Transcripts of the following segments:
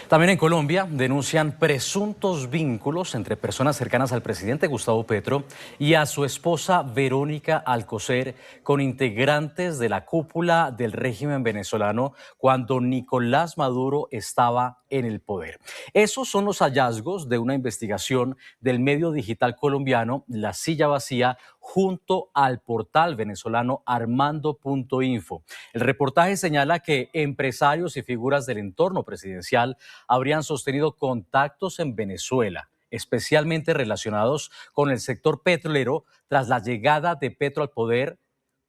También en Colombia denuncian presuntos vínculos entre personas cercanas al presidente Gustavo Petro y a su esposa Verónica Alcocer con integrantes de la cúpula del régimen venezolano cuando Nicolás Maduro estaba en el poder. Esos son los hallazgos de una investigación del medio digital colombiano La Silla Vacía junto al portal venezolano Armando.info. El reportaje señala que empresarios y figuras del entorno presidencial habrían sostenido contactos en Venezuela, especialmente relacionados con el sector petrolero tras la llegada de Petro al poder,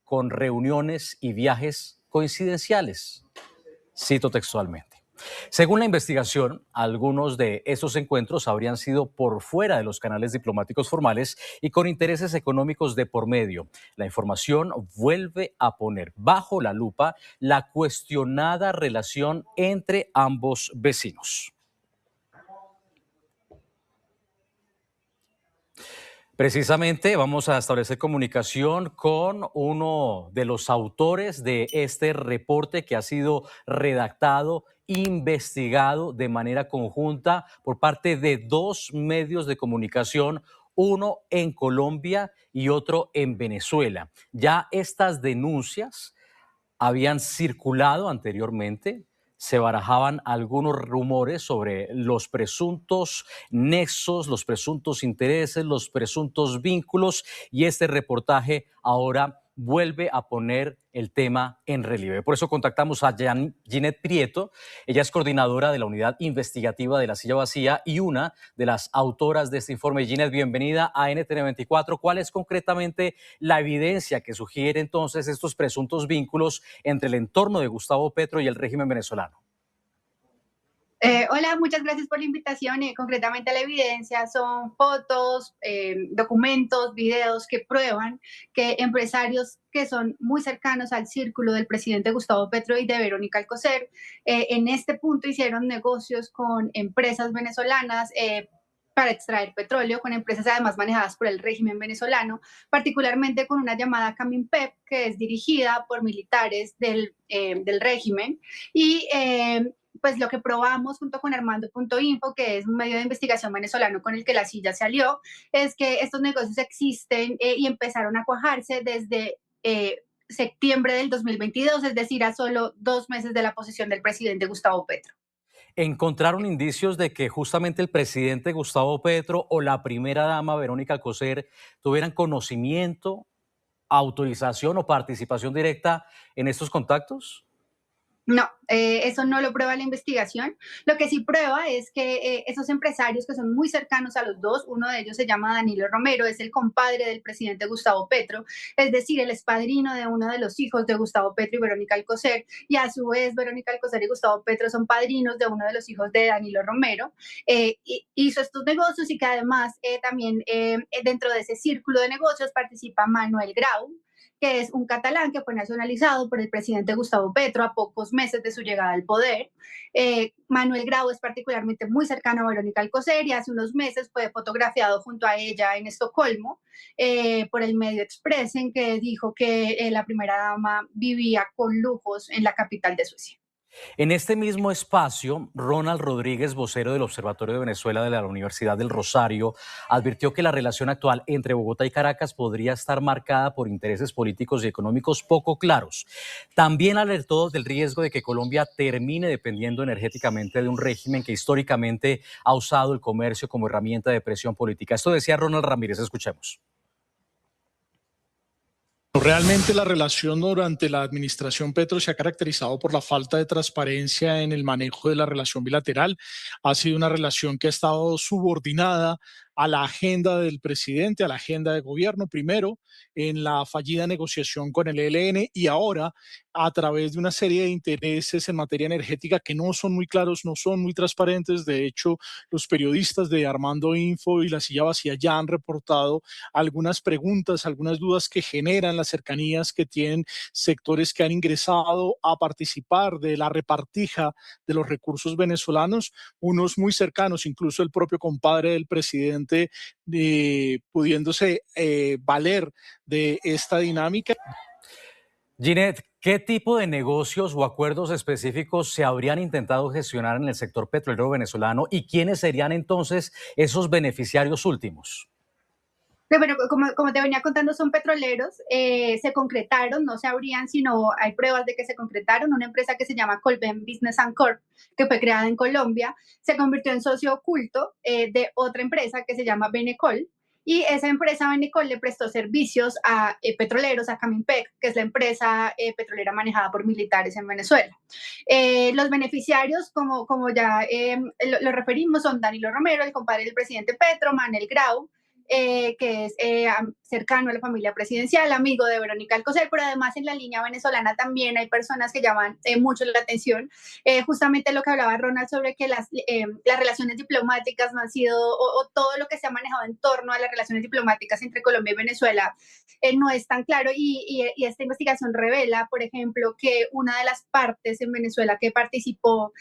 con reuniones y viajes coincidenciales. Cito textualmente. Según la investigación, algunos de esos encuentros habrían sido por fuera de los canales diplomáticos formales y con intereses económicos de por medio. La información vuelve a poner bajo la lupa la cuestionada relación entre ambos vecinos. Precisamente vamos a establecer comunicación con uno de los autores de este reporte que ha sido redactado, investigado de manera conjunta por parte de dos medios de comunicación, uno en Colombia y otro en Venezuela. Ya estas denuncias habían circulado anteriormente, se barajaban algunos rumores sobre los presuntos nexos, los presuntos intereses, los presuntos vínculos, y este reportaje ahora vuelve a poner el tema en relieve. Por eso contactamos a Ginette Prieto. Ella es coordinadora de la unidad investigativa de La Silla Vacía y una de las autoras de este informe. Ginette, bienvenida a NTN24. ¿Cuál es concretamente la evidencia que sugiere entonces estos presuntos vínculos entre el entorno de Gustavo Petro y el régimen venezolano? Hola, muchas gracias por la invitación. Concretamente la evidencia son fotos, documentos, videos que prueban que empresarios que son muy cercanos al círculo del presidente Gustavo Petro y de Verónica Alcocer, en este punto hicieron negocios con empresas venezolanas para extraer petróleo, con empresas además manejadas por el régimen venezolano, particularmente con una llamada Caminpep, que es dirigida por militares del régimen. Y pues lo que probamos junto con Armando.info, que es un medio de investigación venezolano con el que La Silla se alió, es que estos negocios existen y empezaron a cuajarse desde septiembre del 2022, es decir, a solo 2 meses de la posesión del presidente Gustavo Petro. ¿Encontraron indicios de que justamente el presidente Gustavo Petro o la primera dama Verónica Alcocer tuvieran conocimiento, autorización o participación directa en estos contactos? No, eso no lo prueba la investigación. Lo que sí prueba es que esos empresarios que son muy cercanos a los dos, uno de ellos se llama Danilo Romero, es el compadre del presidente Gustavo Petro, es decir, él es padrino de uno de los hijos de Gustavo Petro y Verónica Alcocer, y a su vez Verónica Alcocer y Gustavo Petro son padrinos de uno de los hijos de Danilo Romero. Hizo estos negocios y que además también dentro de ese círculo de negocios participa Manuel Grau, que es un catalán que fue nacionalizado por el presidente Gustavo Petro a pocos meses de su llegada al poder. Manuel Grau es particularmente muy cercano a Verónica Alcocer y hace unos meses fue fotografiado junto a ella en Estocolmo por el medio Expressen, que dijo que la primera dama vivía con lujos en la capital de Suecia. En este mismo espacio, Ronald Rodríguez, vocero del Observatorio de Venezuela de la Universidad del Rosario, advirtió que la relación actual entre Bogotá y Caracas podría estar marcada por intereses políticos y económicos poco claros. También alertó del riesgo de que Colombia termine dependiendo energéticamente de un régimen que históricamente ha usado el comercio como herramienta de presión política. Esto decía Ronald Ramírez, escuchemos. Realmente la relación durante la administración Petro se ha caracterizado por la falta de transparencia en el manejo de la relación bilateral. Ha sido una relación que ha estado subordinada a la agenda del presidente, a la agenda de gobierno, primero en la fallida negociación con el ELN y ahora a través de una serie de intereses en materia energética que no son muy claros, no son muy transparentes. De hecho, los periodistas de Armando Info y La Silla Vacía ya han reportado algunas preguntas, algunas dudas que generan las cercanías que tienen sectores que han ingresado a participar de la repartija de los recursos venezolanos, unos muy cercanos, incluso el propio compadre del presidente pudiéndose valer de esta dinámica. Ginette, ¿qué tipo de negocios o acuerdos específicos se habrían intentado gestionar en el sector petrolero venezolano y quiénes serían entonces esos beneficiarios últimos? Pero como te venía contando, son petroleros, se concretaron, no se abrían, sino hay pruebas de que se concretaron. Una empresa que se llama Colben Business and Corp, que fue creada en Colombia, se convirtió en socio oculto de otra empresa que se llama Benecol. Y esa empresa Benecol le prestó servicios a petroleros, a Caminpec, que es la empresa petrolera manejada por militares en Venezuela. Los beneficiarios, como ya lo referimos, son Danilo Romero, el compadre del presidente Petro, Manuel Grau, que es cercano a la familia presidencial, amigo de Verónica Alcocer, pero además en la línea venezolana también hay personas que llaman mucho la atención. Justamente lo que hablaba Ronald sobre que las relaciones diplomáticas no han sido, o todo lo que se ha manejado en torno a las relaciones diplomáticas entre Colombia y Venezuela no es tan claro y esta investigación revela, por ejemplo, que una de las partes en Venezuela que participó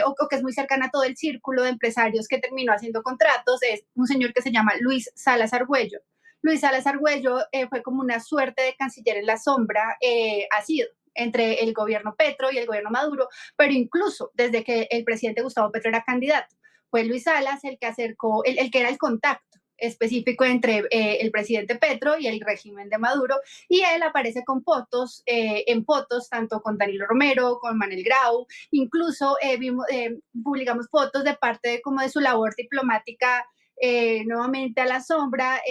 o que es muy cercana a todo el círculo de empresarios que terminó haciendo contratos es un señor que se llama Luis Salas Argüello. Luis Salas Argüello fue como una suerte de canciller en la sombra, ha sido entre el gobierno Petro y el gobierno Maduro, pero incluso desde que el presidente Gustavo Petro era candidato, fue Luis Salas el que acercó, el que era el contacto específico entre el presidente Petro y el régimen de Maduro, y él aparece con fotos, en fotos, tanto con Danilo Romero, con Manuel Grau, incluso publicamos fotos de parte como de su labor diplomática nuevamente a la sombra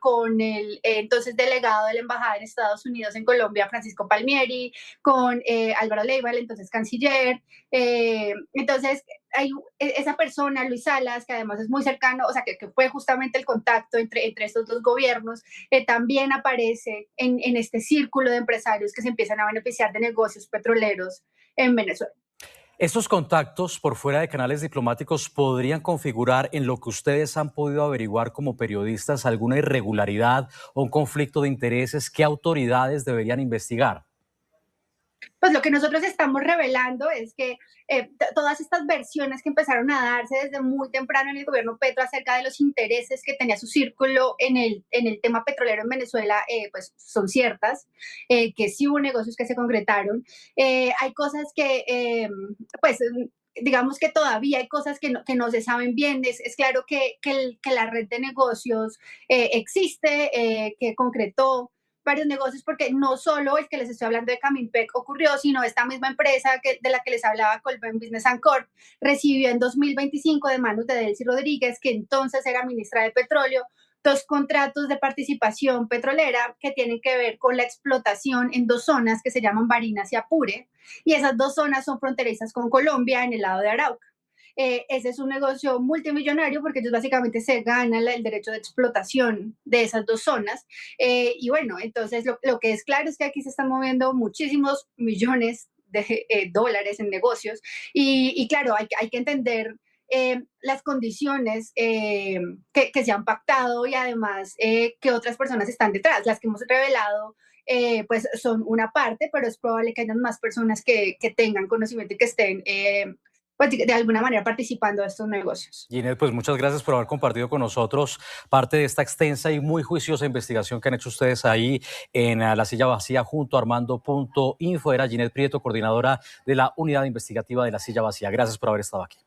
con el entonces delegado de la Embajada en Estados Unidos en Colombia, Francisco Palmieri, con Álvaro Leiva, el entonces canciller. Entonces, hay esa persona, Luis Salas, que además es muy cercano, o sea, que fue justamente el contacto entre estos dos gobiernos, también aparece en este círculo de empresarios que se empiezan a beneficiar de negocios petroleros en Venezuela. ¿Estos contactos por fuera de canales diplomáticos podrían configurar en lo que ustedes han podido averiguar como periodistas alguna irregularidad o un conflicto de intereses? ¿Qué autoridades deberían investigar? Pues lo que nosotros estamos revelando es que todas estas versiones que empezaron a darse desde muy temprano en el gobierno Petro acerca de los intereses que tenía su círculo en el tema petrolero en Venezuela, pues son ciertas, que sí hubo negocios que se concretaron. Hay cosas que, pues, digamos que todavía hay cosas que no se saben bien. Es claro que la red de negocios existe, que concretó varios negocios, porque no solo el que les estoy hablando de Caminpec ocurrió, sino esta misma empresa de la que les hablaba, Colben Business and Corp, recibió en 2025 de manos de Delcy Rodríguez, que entonces era ministra de Petróleo, dos contratos de participación petrolera que tienen que ver con la explotación en dos zonas que se llaman Barinas y Apure, y esas dos zonas son fronterizas con Colombia en el lado de Arauca. Ese es un negocio multimillonario porque ellos básicamente se ganan el derecho de explotación de esas dos zonas. Y bueno, entonces lo que es claro es que aquí se están moviendo muchísimos millones de dólares en negocios y claro, hay que entender las condiciones que se han pactado y además que otras personas están detrás. Las que hemos revelado pues son una parte, pero es probable que hayan más personas que tengan conocimiento y que estén pues de alguna manera participando de estos negocios. Ginette, pues muchas gracias por haber compartido con nosotros parte de esta extensa y muy juiciosa investigación que han hecho ustedes ahí en La Silla Vacía junto a Armando.info. Era Ginette Prieto, coordinadora de la unidad investigativa de La Silla Vacía. Gracias por haber estado aquí.